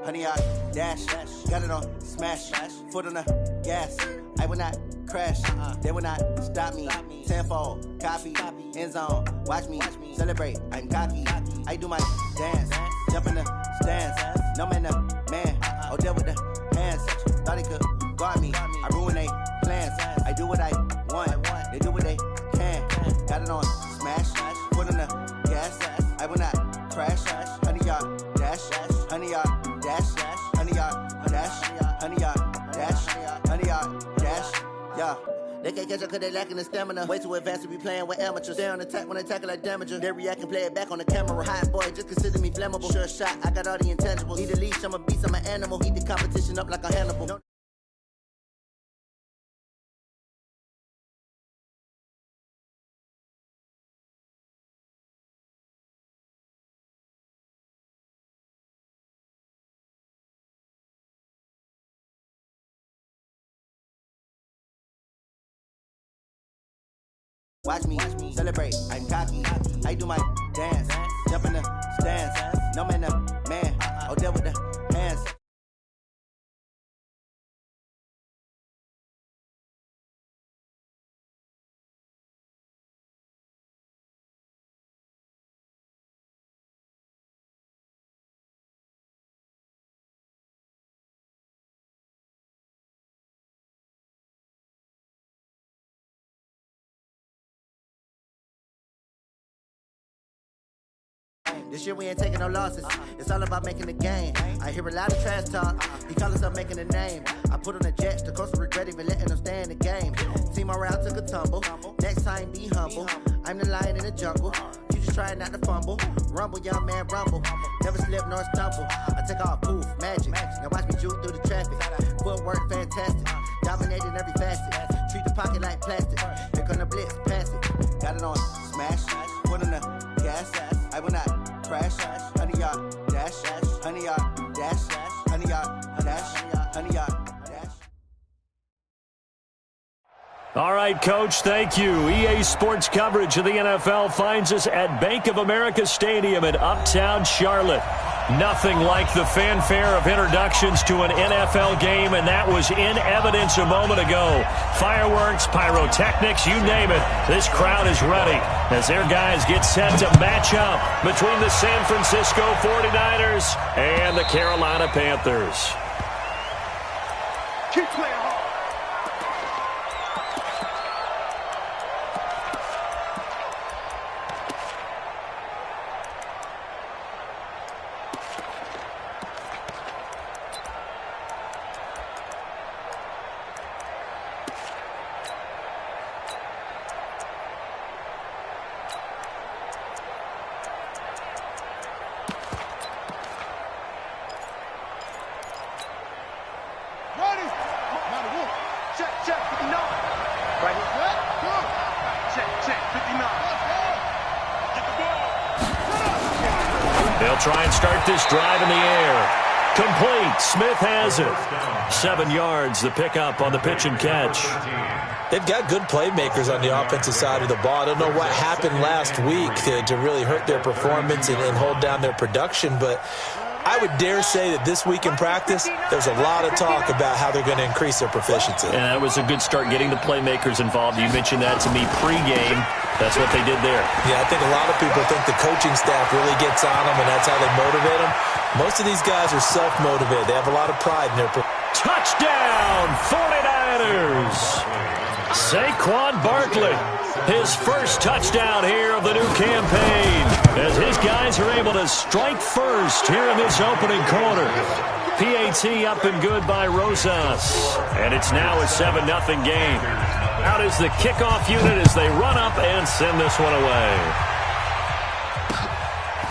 honey, I dash, got it on, smash, foot on the gas. I will not crash, they will not stop me. Tenfold, copy, end zone, watch me celebrate. I'm cocky, I do my dance, jump in the stands. No man, man, oh, there with the hands. Thought he could guard me, I ruin they plans. I do what I want, they do what they can. Got it on, smash, foot on the gas. I will not crash, honey, yard dash, honey, yard dash, honey, yard dash, honey, yard dash, honey, yard dash, yeah. They can't catch up cause they lacking the stamina. Way too advanced to be playing with amateurs. Stay on attack when they tackle like damager. They react and play it back on the camera. Hot boy, just consider me flammable. Sure shot, I got all the intangibles. Need a leash, I'm a beast, I'm an animal. Heat the competition up like a Hannibal. Watch me celebrate, I'm cocky, I do my dance, jump in the stands, no man, man, oh, there with the hands. This year we ain't taking no losses. It's all about making the game. I hear a lot of trash talk. He call himself making a name. I put on the jets, the coast regret even letting them stay in the game. Team around took a tumble. Next time be humble. I'm the lion in the jungle. You just try not to fumble. Rumble, young man, rumble. Never slip nor stumble. I take off, poof, magic. Now watch me juke through the traffic. Footwork fantastic. Dominating every facet. Treat the pocket like plastic. Here come the blitz, pass it. Got it on, smash. Put on the gas. I will not crash, honey, yard dash, honey, yard dash, honey, yard dash, honey, yard dash. All right, Coach, thank you. EA Sports coverage of the NFL finds us at Bank of America Stadium in Uptown Charlotte. Nothing like the fanfare of introductions to an NFL game, and that was in evidence a moment ago. Fireworks, pyrotechnics, you name it. This crowd is ready as their guys get set to match up between the San Francisco 49ers and the Carolina Panthers. Keep playing hard. They'll try and start this drive in the air. Complete. Smith has it. 7 yards, the pickup on the pitch and catch. They've got good playmakers on the offensive side of the ball. I don't know what happened last week to really hurt their performance and hold down their production, but I would dare say that this week in practice, there's a lot of talk about how they're going to increase their proficiency. And that was a good start getting the playmakers involved. You mentioned that to me pregame. That's what they did there. Yeah, I think a lot of people think the coaching staff really gets on them, and that's how they motivate them. Most of these guys are self-motivated. They have a lot of pride in their touchdown, 49ers! Saquon Barkley, his first touchdown here of the new campaign, as his guys are able to strike first here in this opening quarter. PAT up and good by Rosas, and it's now a 7-0 game. Out is the kickoff unit as they run up and send this one away.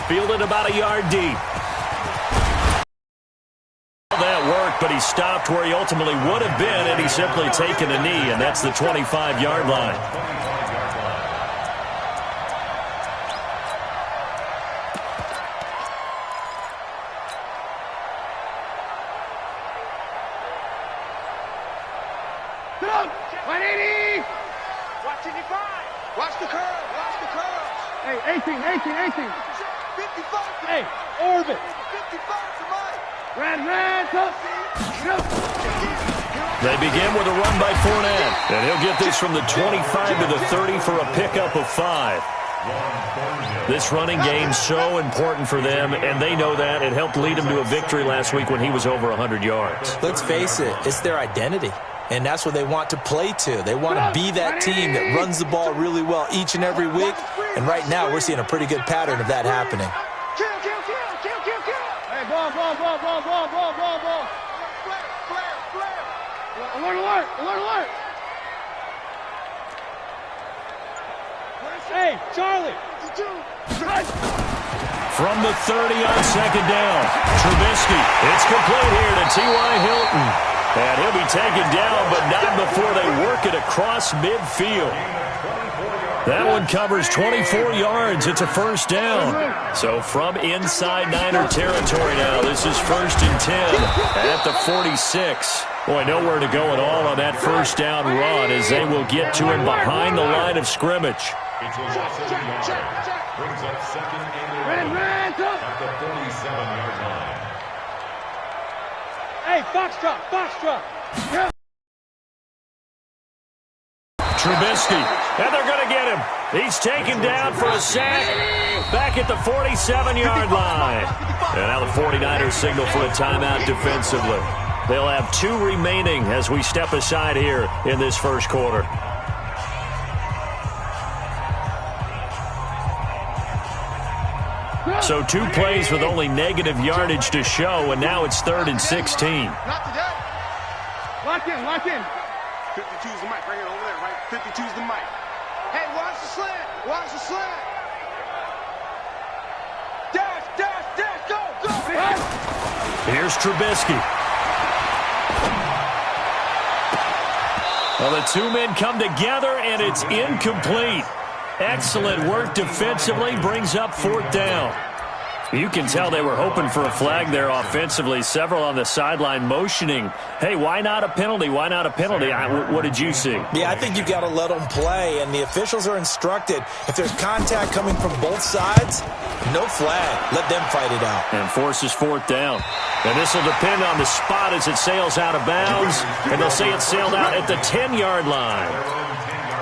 Fielded about a yard deep. That worked, but he stopped where he ultimately would have been, and he's simply taken a knee, and that's the 25-yard line. Get up! 180! Watch 55! Watch the curve! Watch the curve! Hey, 18! 55! Hey, orbit! 55 to Mike! They begin with a run by Fournette, and he'll get this from the 25 to the 30 for a pickup of 5. This running game's so important for them, and they know that. It helped lead them to a victory last week when he was over 100 yards. Let's face it, it's their identity, and that's what they want to play to. They want to be that team that runs the ball really well each and every week, and right now we're seeing a pretty good pattern of that happening. Hey, ball. Alert. Hey, Charlie. From the 30 on second down, Trubisky. It's complete here to T.Y. Hilton. And he'll be taken down, but not before they work it across midfield. That one covers 24 yards. It's a first down. So from inside Niner territory now, this is 1st and 10 at the 46. Boy, nowhere to go at all on that first down run as they will get to him behind the line of scrimmage. It's a loss of yard. Brings up 2nd and 11 at the 47-yard line. Hey, Foxtrot. Trubisky, and they're going to get him. He's taken down for a sack back at the 47-yard line. And now the 49ers signal for a timeout defensively. They'll have 2 remaining as we step aside here in this first quarter. So 2 plays with only negative yardage to show, and now it's 3rd and 16. Not today. Lock in. 52's the mic. Bring it over there, right? 52's the mic. Hey, watch the slant. Dash, go. Here's Trubisky. Well, the 2 men come together, and it's incomplete. Excellent work defensively, brings up 4th down. You can tell they were hoping for a flag there offensively. Several on the sideline motioning, hey, why not a penalty? What did you see? Yeah, I think you've got to let them play, and the officials are instructed, if there's contact coming from both sides, no flag. Let them fight it out. And forces 4th down. And this will depend on the spot as it sails out of bounds, and they'll say it sailed out at the 10-yard line.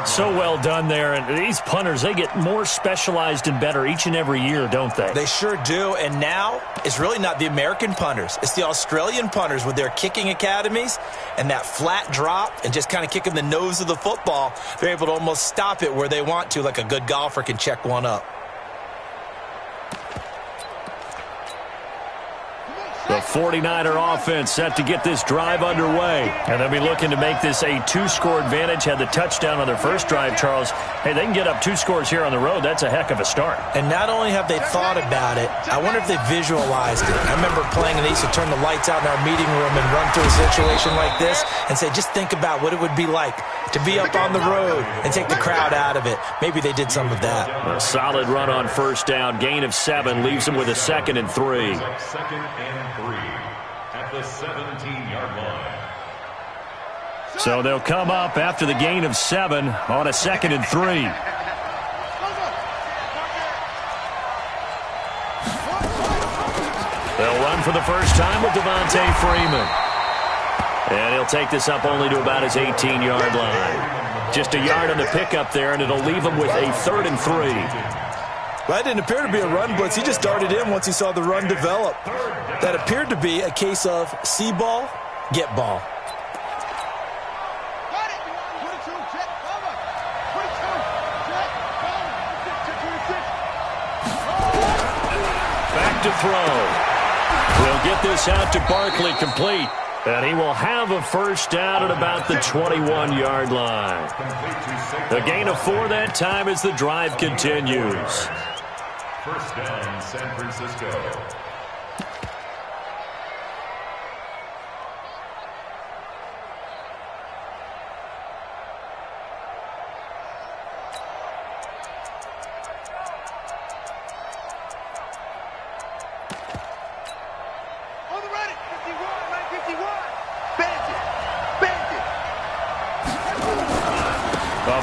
So well done there, and these punters, they get more specialized and better each and every year, don't they? They sure do, and now it's really not the American punters. It's the Australian punters with their kicking academies and that flat drop and just kind of kicking the nose of the football. They're able to almost stop it where they want to, like a good golfer can check one up. The 49er offense set to get this drive underway. And they'll be looking to make this a 2-score advantage. Had the touchdown on their first drive, Charles. Hey, they can get up 2 scores here on the road. That's a heck of a start. And not only have they thought about it, I wonder if they visualized it. I remember playing, and they used to turn the lights out in our meeting room and run through a situation like this and say, just think about what it would be like to be up on the road and take the crowd out of it. Maybe they did some of that. A solid run on first down. Gain of 7 leaves them with a 2nd and 3. 2nd and 3 at the 17-yard line. So they'll come up after the gain of 7 on a 2nd and 3. They'll run for the first time with Devontae Freeman. And he'll take this up only to about his 18-yard line. Just a yard on the pickup there, and it'll leave him with a 3rd and 3. Well, that didn't appear to be a run blitz. He just darted in once he saw the run develop. That appeared to be a case of see ball, get ball. Back to throw. We'll get this out to Barkley complete. And he will have a first down at about the 21-yard line. The gain of 4 that time as the drive continues. First down, San Francisco.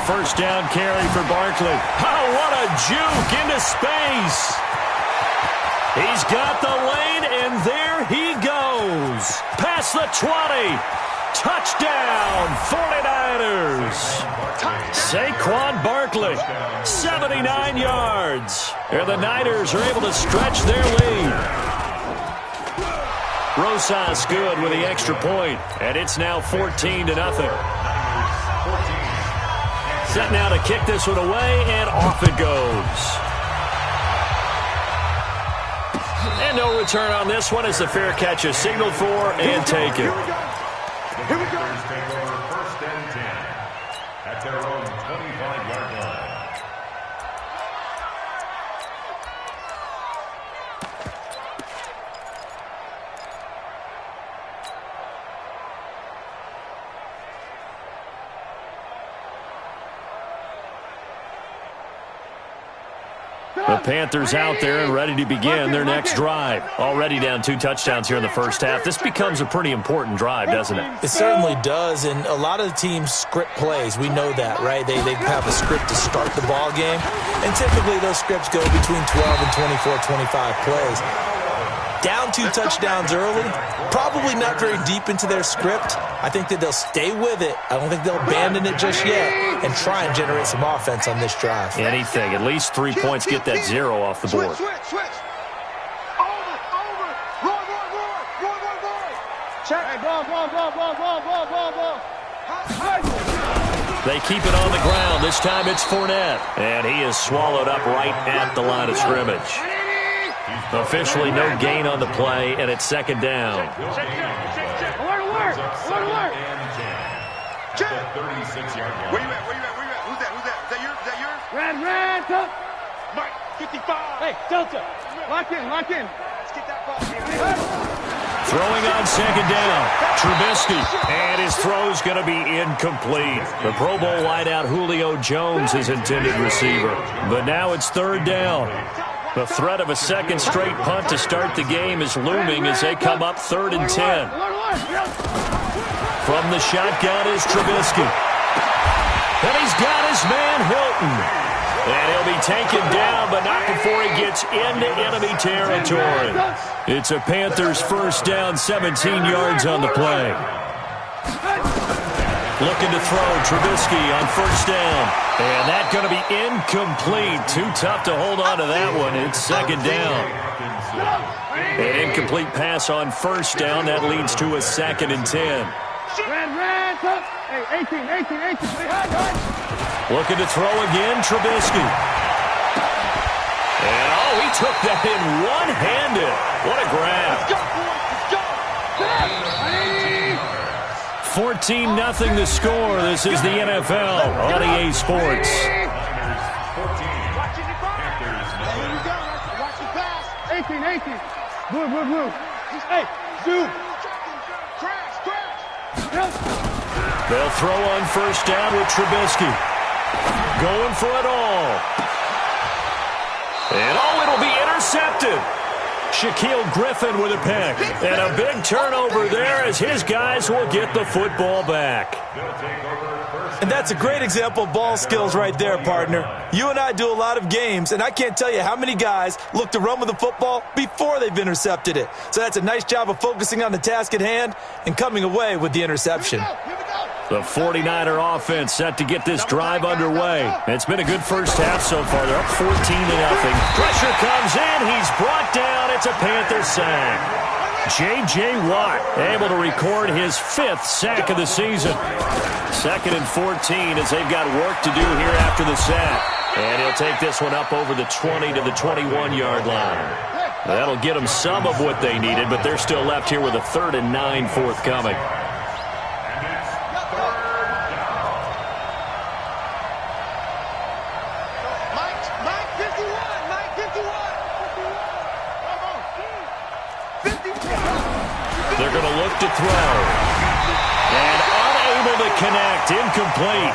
First down carry for Barkley. Oh, what a juke into space. He's got the lane, and there he goes. Past the 20. Touchdown, 49ers. Saquon Barkley, 79 yards. And the Niners are able to stretch their lead. Rosas good with the extra point, and it's now 14-0. Set now to kick this one away, and off it goes. And no return on this one as the fair catch is signaled for and taken. Here we go. Take over first and 10 at their own 25-yard line. The Panthers out there and ready to begin their next drive. Already down 2 touchdowns here in the first half. This becomes a pretty important drive, doesn't it? It certainly does, and a lot of the teams script plays. We know that, right? They have a script to start the ball game, and typically those scripts go between 12 and 24, 25 plays. Down 2 touchdowns early, probably not very deep into their script. I think that they'll stay with it. I don't think they'll abandon it just yet and try and generate some offense on this drive. Anything. At least 3 points, get that 0 off the board. Switch. Over. Roy. Check. Hey, ball. They keep it on the ground. This time it's Fournette. And he is swallowed up right at the line of scrimmage. Officially no gain on the play, and it's second down. Alert. Check. 36-yard line. Where you at? Who's that? Is that yours? Red, top. Mike, 55. Hey, Delta. Lock in. Let's get that ball. Throwing on second down. Trubisky. And his throw's going to be incomplete. The Pro Bowl wideout Julio Jones is intended receiver. But now it's third down. The threat of a second straight punt to start the game is looming as they come up 3rd and 10. From the shotgun is Trubisky. And he's got his man Hilton. And he'll be taken down, but not before he gets into enemy territory. It's a Panthers first down, 17 yards on the play. Looking to throw, Trubisky on first down. And that's going to be incomplete. Too tough to hold on to that one. It's second down. An incomplete pass on first down. That leads to a 2nd and 10. Red, top. Hey, 18. Looking to throw again, Trubisky. And, he took that in one-handed. What a grab. 14-0 the score. This is the NFL on EA Sports. Watch the pass. 18. Blue. Hey, zoom. Crash. They'll throw on first down with Trubisky. Going for it all. And, it'll be intercepted. Shaquille Griffin with a pick. And a big turnover there as his guys will get the football back. And that's a great example of ball skills right there, partner. You and I do a lot of games, and I can't tell you how many guys look to run with the football before they've intercepted it. So that's a nice job of focusing on the task at hand and coming away with the interception. The 49er offense set to get this drive underway. It's been a good first half so far. They're up 14-0. Pressure comes in. He's brought down. It's a Panther sack. J.J. Watt able to record his 5th sack of the season. 2nd and 14 as they've got work to do here after the sack. And he'll take this one up over the 20 to the 21-yard line. That'll get them some of what they needed, but they're still left here with a 3rd and 9 forthcoming. They're going to look to throw. And unable to connect. Incomplete.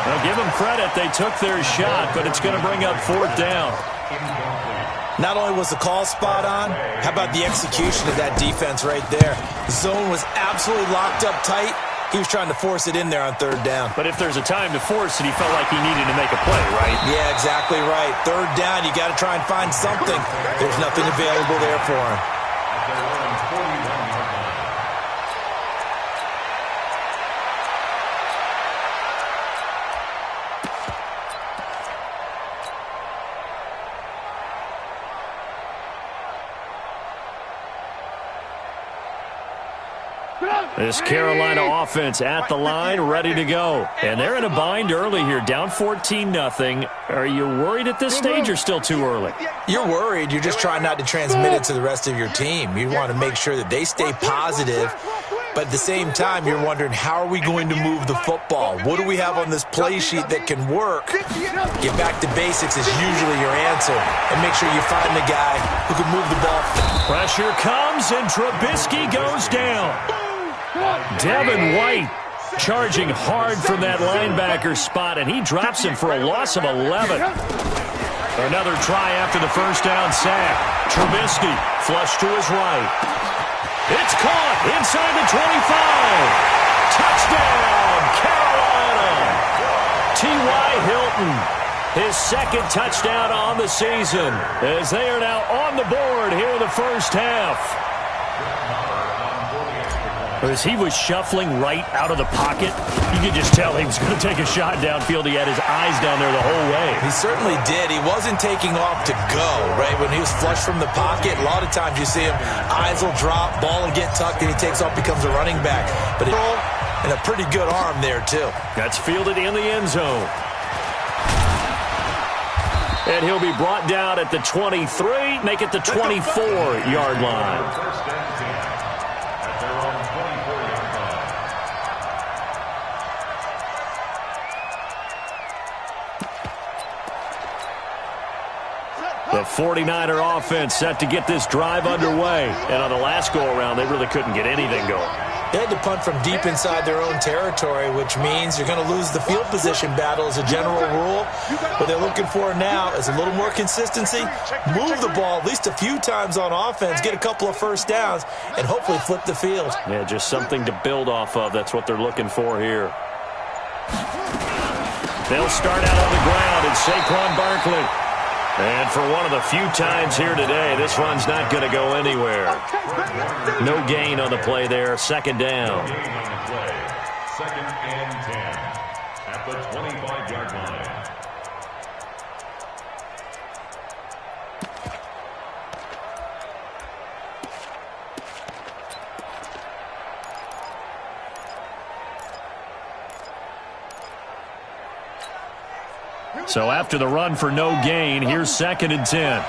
Now give them credit. They took their shot, but it's going to bring up 4th down. Not only was the call spot on, how about the execution of that defense right there? The zone was absolutely locked up tight. He was trying to force it in there on third down. But if there's a time to force it, he felt like he needed to make a play, right? Yeah, exactly right. Third down, you got to try and find something. There's nothing available there for him. At their own 41-yard line. This Carolina offense at the line, ready to go. And they're in a bind early here, down 14-0. Are you worried at this stage or still too early? You're worried. You're just trying not to transmit it to the rest of your team. You want to make sure that they stay positive. But at the same time, you're wondering, how are we going to move the football? What do we have on this play sheet that can work? Get back to basics is usually your answer. And make sure you find the guy who can move the ball. Pressure comes, and Trubisky goes down. Devin White charging hard from that linebacker spot, and he drops him for a loss of 11. Another try after the first down sack. Trubisky flush to his right. It's caught inside the 25. Touchdown, Carolina. T.Y. Hilton, his second touchdown on the season, as they are now on the board here in the first half. As he was shuffling right out of the pocket, you could just tell he was going to take a shot downfield. He had his eyes down there the whole way. He certainly did. He wasn't taking off to go, right? When he was flush from the pocket, a lot of times you see him, eyes will drop, ball will get tucked, and he takes off, becomes a running back. But and a pretty good arm there, too. That's fielded in the end zone. And he'll be brought down at the 23, make it the 24-yard line. First and 10 at their own 24-yard line. The 49er offense set to get this drive underway. And on the last go-around, they really couldn't get anything going. They had to punt from deep inside their own territory, which means you're going to lose the field position battle as a general rule. What they're looking for now is a little more consistency, move the ball at least a few times on offense, get a couple of first downs, and hopefully flip the field. Yeah, just something to build off of. That's what they're looking for here. They'll start out on the ground, and Saquon Barkley. And for one of the few times here today, this run's not going to go anywhere. No gain on the play there. Second down. Gain on the play. Second and 10 at the 25-yard line. So after the run for no gain, here's second and 10.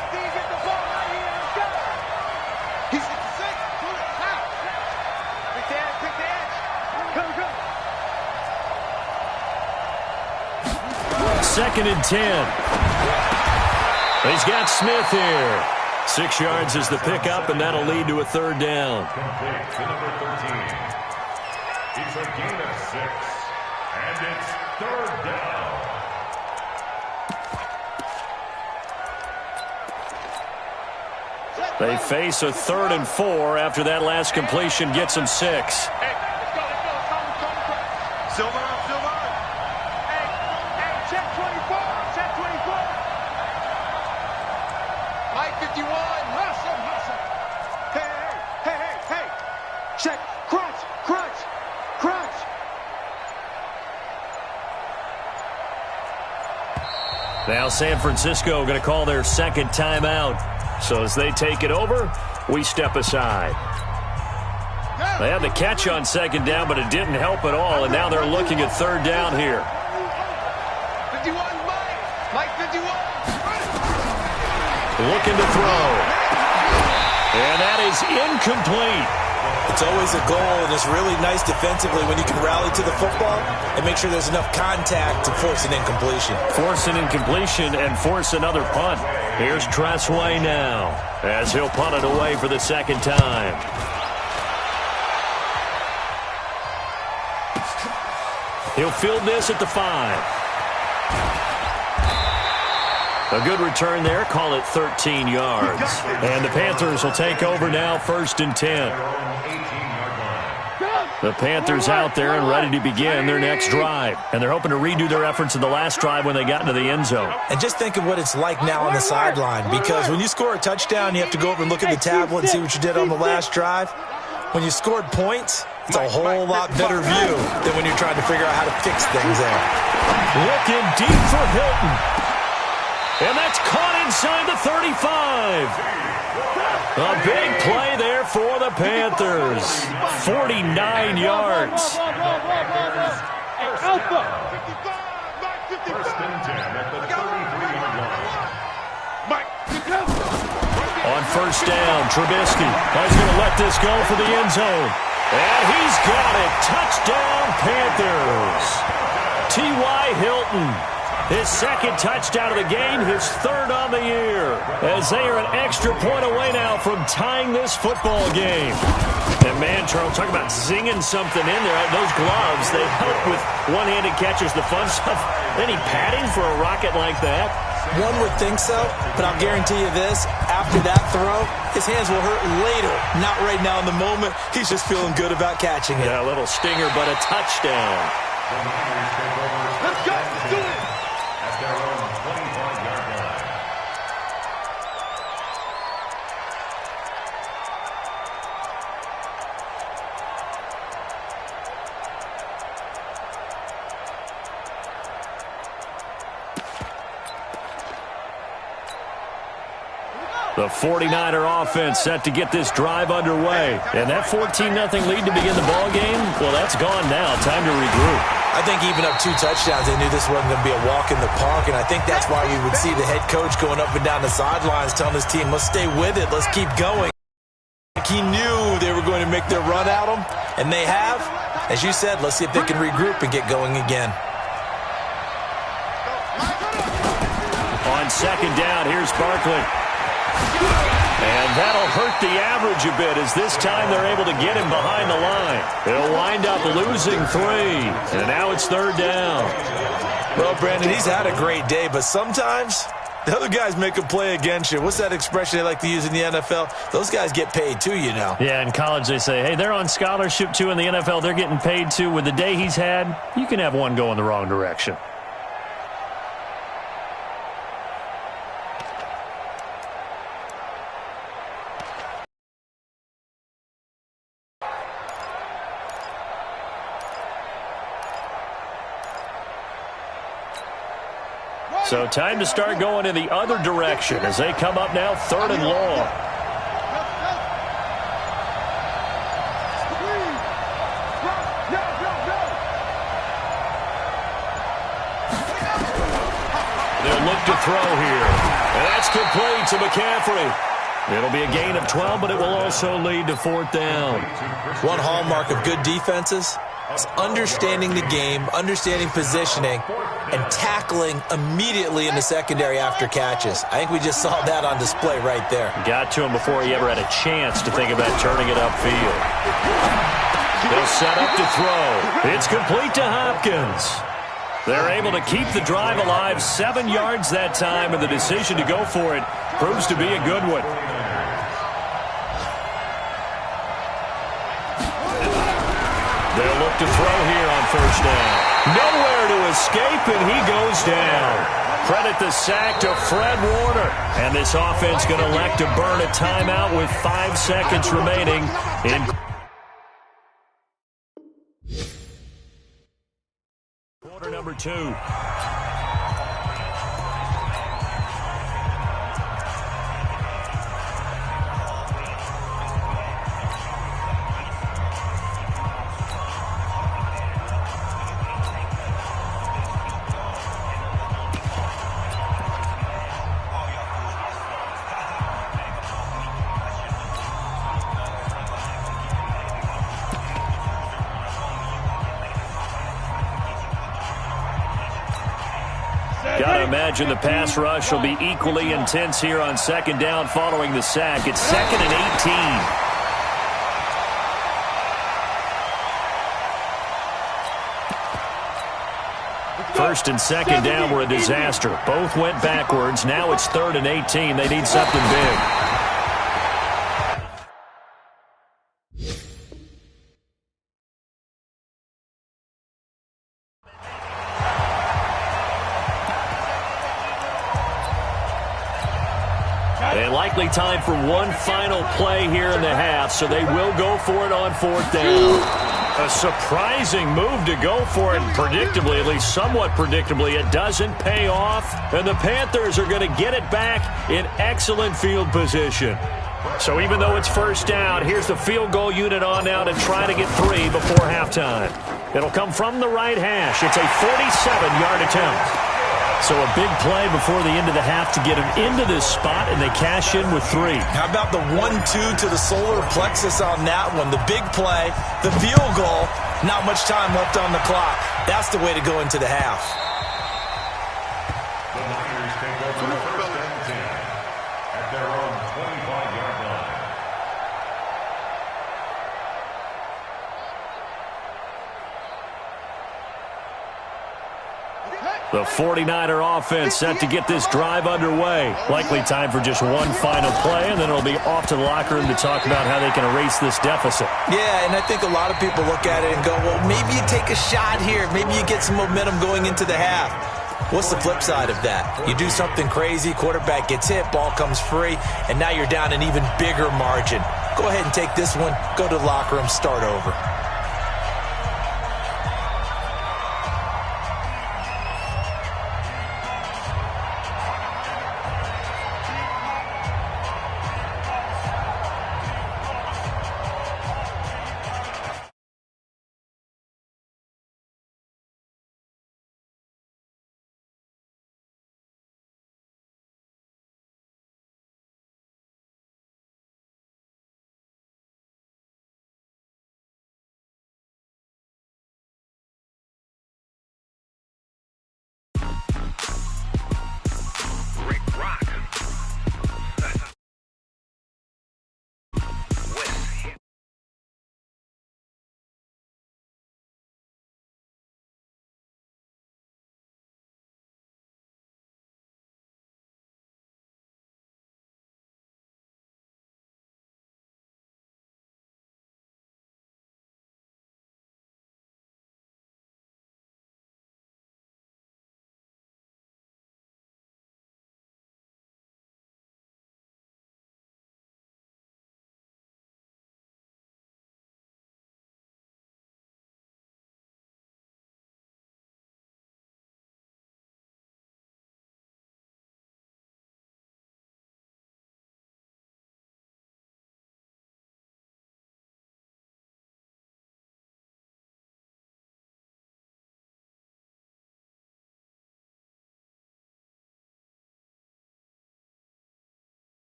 Second and 10. He's got Smith here. 6 yards is the pickup, and that'll lead to a third down. Complete to number 13. It's a gain of 6. And it's third down. They face a 3rd and 4 after that last completion gets them 6. Hey, let's go. Silver up. Hey, check 24. Mike 51, hustle. Hey. Check, crunch. Now San Francisco going to call their second timeout. So as they take it over, we step aside. They had the catch on second down, but it didn't help at all, and now they're looking at third down here. 51, Mike 51. Looking to throw. And that is incomplete. It's always a goal, and it's really nice defensively when you can rally to the football and make sure there's enough contact to force an incompletion. Force an incompletion and force another punt. Here's Tressway now as he'll punt it away for the second time. He'll field this at the 5. A good return there. Call it 13 yards. And the Panthers will take over now, 1st and 10. The Panthers out there and ready to begin their next drive. And they're hoping to redo their efforts in the last drive when they got into the end zone. And just think of what it's like now on the sideline, because when you score a touchdown, you have to go over and look at the tablet and see what you did on the last drive. When you scored points, it's a whole lot better view than when you're trying to figure out how to fix things there. Looking deep for Hilton. And that's caught inside the 35. A big play there for the Panthers. 49 yards. First and 10 at the 33-yard line. On first down, Trubisky is going to let this go for the end zone. And he's got it. Touchdown, Panthers. T.Y. Hilton. His second touchdown of the game, his third on the year. As they are an extra point away now from tying this football game. And man, Charles, talk about zinging something in there. Those gloves, they help with one-handed catches, the fun stuff. Any padding for a rocket like that? One would think so, but I'll guarantee you this. After that throw, his hands will hurt later. Not right now in the moment. He's just feeling good about catching it. Yeah, a little stinger, but a touchdown. Let's go. Let's do it. At their own 25-yard line. The 49er offense set to get this drive underway. And that 14-0 lead to begin the ball game, well, that's gone now. Time to regroup. I think even up 2 touchdowns, they knew this wasn't going to be a walk in the park, and I think that's why we would see the head coach going up and down the sidelines telling his team, let's stay with it, let's keep going. He knew they were going to make their run at him, and they have. As you said, let's see if they can regroup and get going again. On second down, here's Barkley. And that'll hurt the average a bit as this time they're able to get him behind the line. They'll wind up losing 3. And now it's third down. Well, Brandon, he's had a great day, but sometimes the other guys make a play against you. What's that expression they like to use in the NFL? Those guys get paid too, you know. Yeah, in college they say, hey, they're on scholarship too. In the NFL, they're getting paid too. With the day he's had, you can have one go in the wrong direction. So time to start going in the other direction as they come up now 3rd and long. They'll look to throw here. And that's complete to McCaffrey. It'll be a gain of 12, but it will also lead to 4th down. One hallmark of good defenses is understanding the game, understanding positioning, and tackling immediately in the secondary after catches. I think we just saw that on display right there. Got to him before he ever had a chance to think about turning it upfield. They'll set up to throw. It's complete to Hopkins. They're able to keep the drive alive, 7 yards that time, and the decision to go for it proves to be a good one. They'll look to throw here on first down. Nowhere to escape, and he goes down. Credit the sack to Fred Warner. And this offense going to elect to burn a timeout with 5 seconds remaining in quarter number 2. Gotta imagine the pass rush will be equally intense here on second down following the sack. It's 2nd and 18. First and second down were a disaster. Both went backwards. Now it's 3rd and 18. They need something big. likely time for one final play here in the half, so they will go for it on 4th down. A surprising move to go for it, and predictably, at least somewhat predictably, it doesn't pay off, and the Panthers are going to get it back in excellent field position. So even though it's 1st down, here's the field goal unit on now to try to get 3 before halftime. It'll come from the right hash. It's a 47-yard attempt. So a big play before the end of the half to get them into this spot, and they cash in with 3. How about the 1-2 to the solar plexus on that one? The big play, the field goal, not much time left on the clock. That's the way to go into the half. The Niners take over 1st and 10 at their own 25-yard line. The 49er offense set to get this drive underway. Likely time for just one final play, and then it'll be off to the locker room to talk about how they can erase this deficit. Yeah, and I think a lot of people look at it and go, well, maybe you take a shot here. Maybe you get some momentum going into the half. What's the flip side of that? You do something crazy, quarterback gets hit, ball comes free, and now you're down an even bigger margin. Go ahead and take this one, go to the locker room, start over.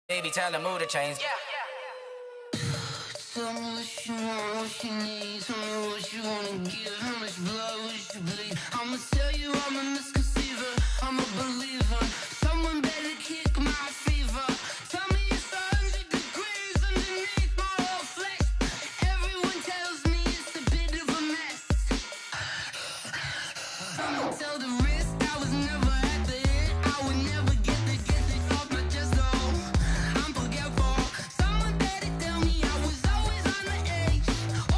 Baby, tell the mood to change. Tell me what you want, what you need. Tell me what you wanna give. How much blood would you bleed? I'ma tell you I'm a misconceiver. I'm a believer. Someone better kick my fever. Tell me it's 100 degrees underneath my whole flesh. Everyone tells me it's a bit of a mess. I'ma tell the risk I was never at the end. I would never get it off my chest though. I'm forgetful. Someone better tell me I was always on the edge.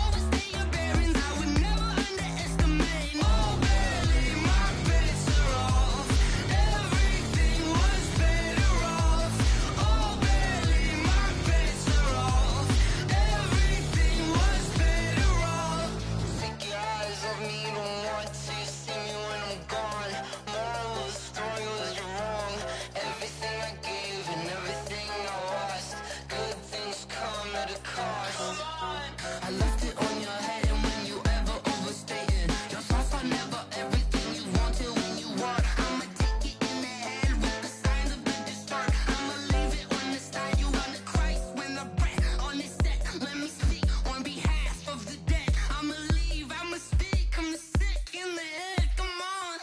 Overstay your bearings, I would never underestimate. Oh baby, my bets are off. Everything was better off. Oh baby, my bets are off. Everything was better off. Take your eyes off me, you don't want to see me when I'm gone. Moral of the story was you're wrong. Everything I gave and everything I lost. Good things come at a cost. I left it on your head, and when you ever overstated, your thoughts are never everything you wanted when you want. I'ma take it in the head with the signs of the distort. I'ma leave it on the side. You on the Christ when the breath on this set. Let me speak on behalf of the dead. I'ma leave, I'ma speak. I'm the sick in the head. Come on,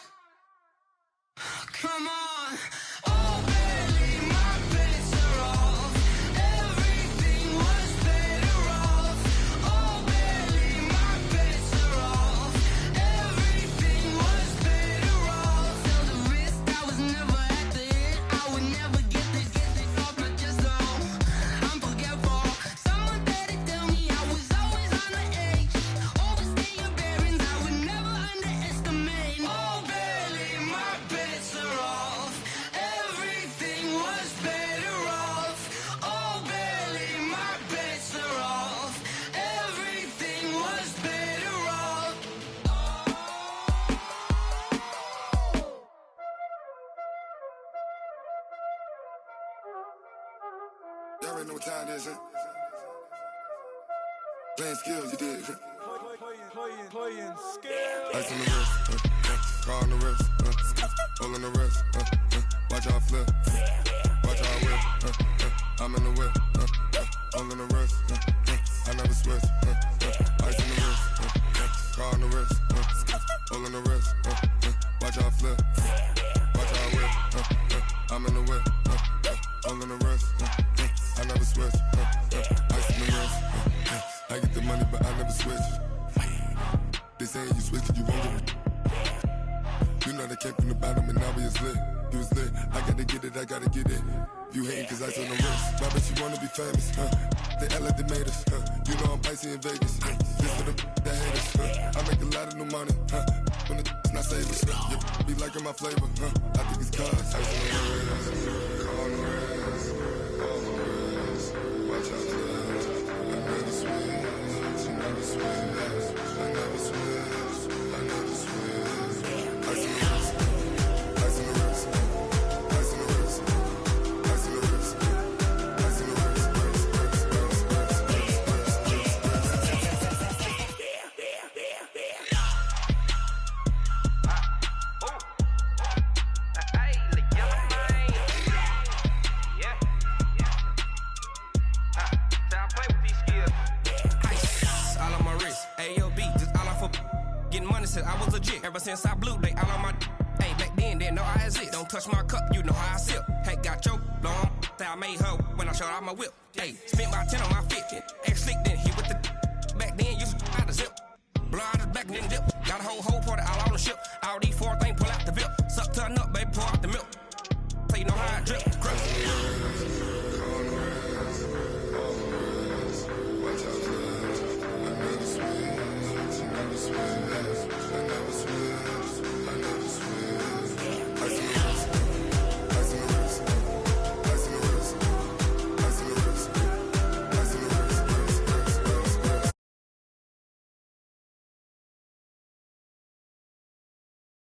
come on. Oh baby, my bets are off. Everything was better off. Oh baby, my bets are off. Everything was better off. Tell the risk I was never at the end. I would never get it off my chest though. I'm forgetful. Someone better tell me I was always on the edge. Overstay your bearings, I would never underestimate. Oh baby, my bets are off. Everything was better off. Oh baby, my bets are off. Everything was better off. Y'all already know what time it is, huh? Playing skills, you did. Playing skill. Ice on the wrist, car on the wrist, hole in the wrist, watch how I flip, watch how I whip, I'm in the whip, hole in the wrist, I never switch, ice on the wrist, car on the wrist, hole in the wrist, watch how I flip, watch how I whip, I'm in the whip, hole in the wrist, I never switch, ice on the wrist, I get the money but I never switch. They saying you switch it, you won't get it. You know they came from the bottom and now we is lit. You was lit, I gotta get it, I gotta get it. You hating cause ice on the wrist. My bitch, you wanna be famous, They act like they made us, You know I'm icy in Vegas, This for the that hate us, I make a lot of new money, When it's not savers, be liking my flavor, I think it's cause ice on the wrist, on the wrist, on the wrist. Watch out, I never switch, I never switch. I never switch, I never switch. Ice in the wrist, ice in the wrist, ice in the wrist, ice in the wrist, ice in the wrist, I was legit. Ever since I blew, they all on my hey, back then, didn't know I exist. Don't touch my cup, you know how I sip. Hey, got your long, I made her when I showed out my whip. Hey, spent about 10 on my 50. Ex-slick